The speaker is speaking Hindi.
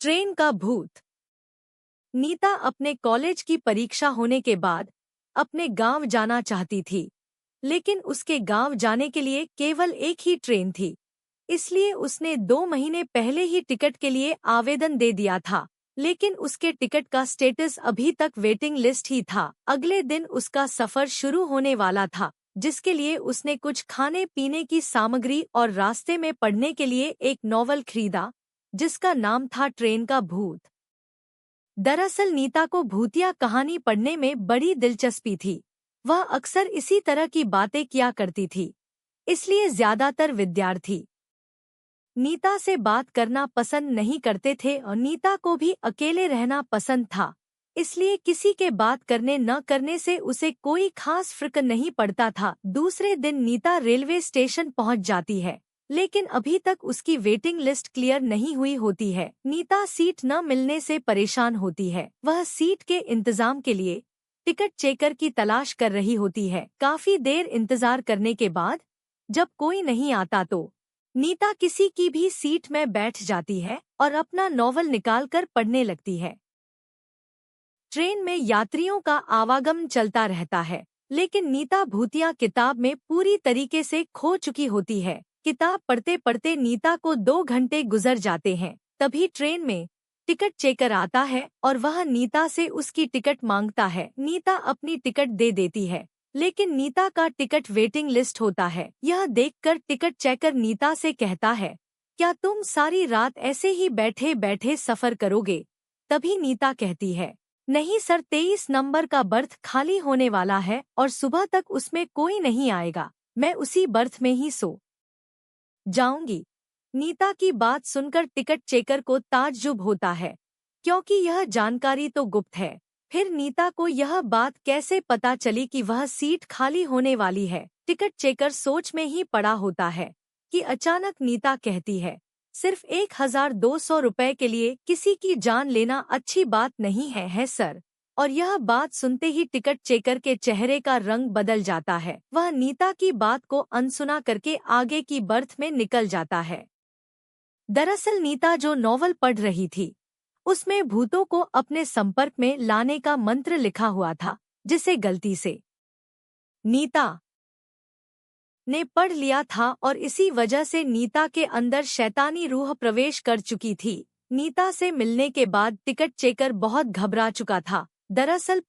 ट्रेन का भूत। नीता अपने कॉलेज की परीक्षा होने के बाद अपने गांव जाना चाहती थी, लेकिन उसके गांव जाने के लिए केवल एक ही ट्रेन थी। इसलिए उसने 2 महीने पहले ही टिकट के लिए आवेदन दे दिया था, लेकिन उसके टिकट का स्टेटस अभी तक वेटिंग लिस्ट ही था। अगले दिन उसका सफर शुरू होने वाला था, जिसके लिए उसने कुछ खाने पीने की सामग्री और रास्ते में पढ़ने के लिए एक नॉवल खरीदा, जिसका नाम था ट्रेन का भूत। दरअसल नीता को भूतिया कहानी पढ़ने में बड़ी दिलचस्पी थी। वह अक्सर इसी तरह की बातें किया करती थी, इसलिए ज्यादातर विद्यार्थी नीता से बात करना पसंद नहीं करते थे और नीता को भी अकेले रहना पसंद था। इसलिए किसी के बात करने न करने से उसे कोई खास फर्क नहीं पड़ता था। दूसरे दिन नीता रेलवे स्टेशन पहुंच जाती है, लेकिन अभी तक उसकी वेटिंग लिस्ट क्लियर नहीं हुई होती है। नीता सीट न मिलने से परेशान होती है। वह सीट के इंतजाम के लिए टिकट चेकर की तलाश कर रही होती है। काफी देर इंतजार करने के बाद जब कोई नहीं आता तो नीता किसी की भी सीट में बैठ जाती है और अपना नॉवल निकालकर पढ़ने लगती है। ट्रेन में यात्रियों का आवागमन चलता रहता है, लेकिन नीता भूतिया किताब में पूरी तरीके से खो चुकी होती है। किताब पढ़ते पढ़ते नीता को 2 घंटे गुजर जाते हैं। तभी ट्रेन में टिकट चेकर आता है और वह नीता से उसकी टिकट मांगता है। नीता अपनी टिकट दे देती है, लेकिन नीता का टिकट वेटिंग लिस्ट होता है। यह देखकर टिकट चेकर नीता से कहता है, क्या तुम सारी रात ऐसे ही बैठे बैठे सफर करोगे? तभी नीता कहती है, नहीं सर, 23 नंबर का बर्थ खाली होने वाला है और सुबह तक उसमें कोई नहीं आएगा। मैं उसी बर्थ में ही सो जाऊंगी। नीता की बात सुनकर टिकट चेकर को ताज्जुब होता है, क्योंकि यह जानकारी तो गुप्त है। फिर नीता को यह बात कैसे पता चली कि वह सीट खाली होने वाली है? टिकट चेकर सोच में ही पड़ा होता है कि अचानक नीता कहती है, सिर्फ 1200 रुपए के लिए किसी की जान लेना अच्छी बात नहीं है सर। और यह बात सुनते ही टिकट चेकर के चेहरे का रंग बदल जाता है। वह नीता की बात को अनसुना करके आगे की बर्थ में निकल जाता है। दरअसल नीता जो नॉवल पढ़ रही थी, उसमें भूतों को अपने संपर्क में लाने का मंत्र लिखा हुआ था, जिसे गलती से नीता ने पढ़ लिया था और इसी वजह से नीता के अंदर शैतानी रूह प्रवेश कर चुकी थी। नीता से मिलने के बाद टिकट चेकर बहुत घबरा चुका था। दरअसल